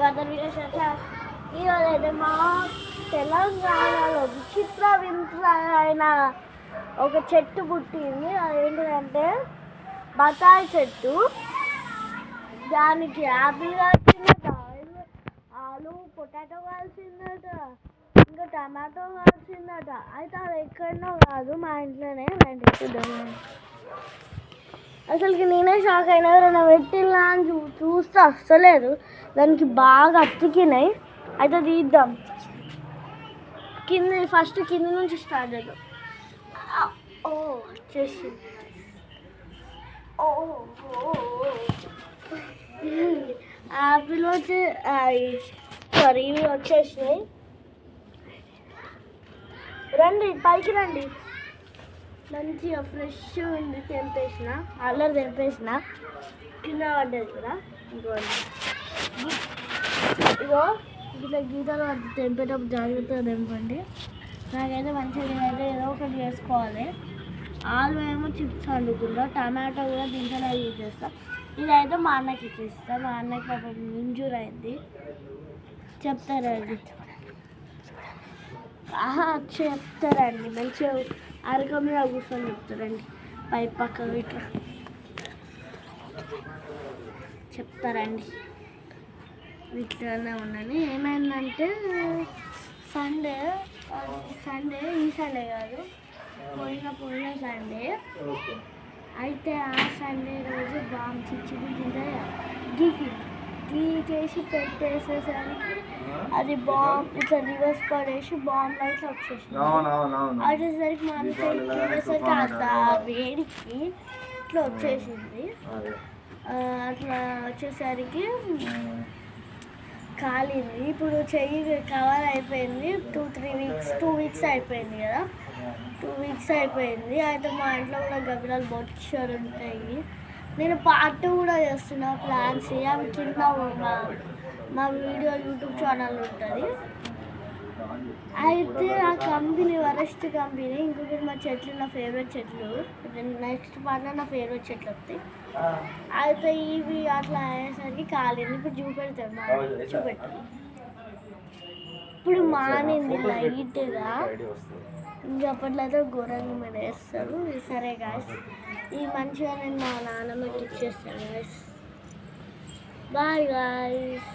వర్ధన్ విశేష ఈరోజు అయితే మా తెలంగాణలో విచిత్రమైన ఒక చెట్టు పుట్టింది. అదేంటిదంటే బత్తాయి చెట్టు. దానికి యాపిల్ కాల్చిందట, ఆలు పొటాటో కాల్చిందట, ఇంకా టమాటో కాల్చిందట. అయితే అది ఎక్కడనో కాదు, మా ఇంట్లోనే. అసలుకి నేనే షాక్ అయినా, ఎవరైనా పెట్టిల్లా అని చూస్తే అస్సలేదు. దానికి బాగా అతికినాయి. అయితే తీద్దాం. ఫస్ట్ కింద నుంచి స్టార్ట్ చేద్దాం. వచ్చేసి యాపిల్ వచ్చి సారీ ఇవి వచ్చేసినాయి. రండి పైకి రండి. మంచిగా ఫ్రెష్ ఉంది. తెంపేసిన అల్లరి తెంపేసిన కింద పడ్డది కదా. ఇగో ఇట్లా గీతలు పట్టి తెంపేటప్పుడు జాగ్రత్తగా తెంపండి. నాకైతే మంచిగా అయితే ఏదో ఒకటి చేసుకోవాలి. ఆలు ఏమో చిప్స్ వండుకుంటా, టమాటో కూడా దీంట్లో యూజ్ చేస్తా. ఇదైతే మా అన్నకి ఇచ్చేస్తా. మా అన్నకి పాపం ఇంజూర్ అయింది. చెప్తారండి చెప్తారండి మంచిగా అరక మీద కూర్చొని చెప్తారండి. పై పక్క ఇట్లా చెప్తారండి. ఇట్లానే ఉన్నాను. ఏమైందంటే సండే ఈ సండే కాదు, పోయిన సండే. అయితే ఆ సండే రోజు బాంబు చిచ్చి చేసి పెట్టేసేసరికి అది బాంబు ఇట్లా రివర్స్ పడేసి బాంబు లైట్స్ వచ్చేసింది. వచ్చేసరికి మా అమ్మేసరికి వేడికి ఇట్లా వచ్చేసింది. అట్లా వచ్చేసరికి కాలింది. ఇప్పుడు చెయ్యి కవర్ అయిపోయింది. 2 వీక్స్ అయిపోయింది కదా. 2 వీక్స్ అయిపోయింది. అయితే మా ఇంట్లో కూడా గబ్బిలాలు బొచ్చలు ఉంటాయి. నేను పార్ట్ 2 కూడా చేస్తున్నా ప్లాన్స్. అవి కింద మా వీడియో యూట్యూబ్ ఛానల్ ఉంటుంది. అయితే ఆ కంపెనీ వరస్ట్ కంపెనీ. ఇంకొకటి మా చెట్లు నా ఫేవరెట్ చెట్లు. నెక్స్ట్ పార్ట్లో నా ఫేవరెట్ చెట్లు వస్తాయి. అయితే ఇవి అట్లా అయ్యేసరికి కాలేదు. ఇప్పుడు చూపెట్టాను. ఇప్పుడు మానింది లైట్గా. ఇంకప్పట్లో అయితే ఘోరంగా మీద వేస్తారు. సరే గాయస్, ఈ మంచిగా నేను మా నాన్నమ్మకి ఇచ్చేస్తాను గాయస్. Bye guys.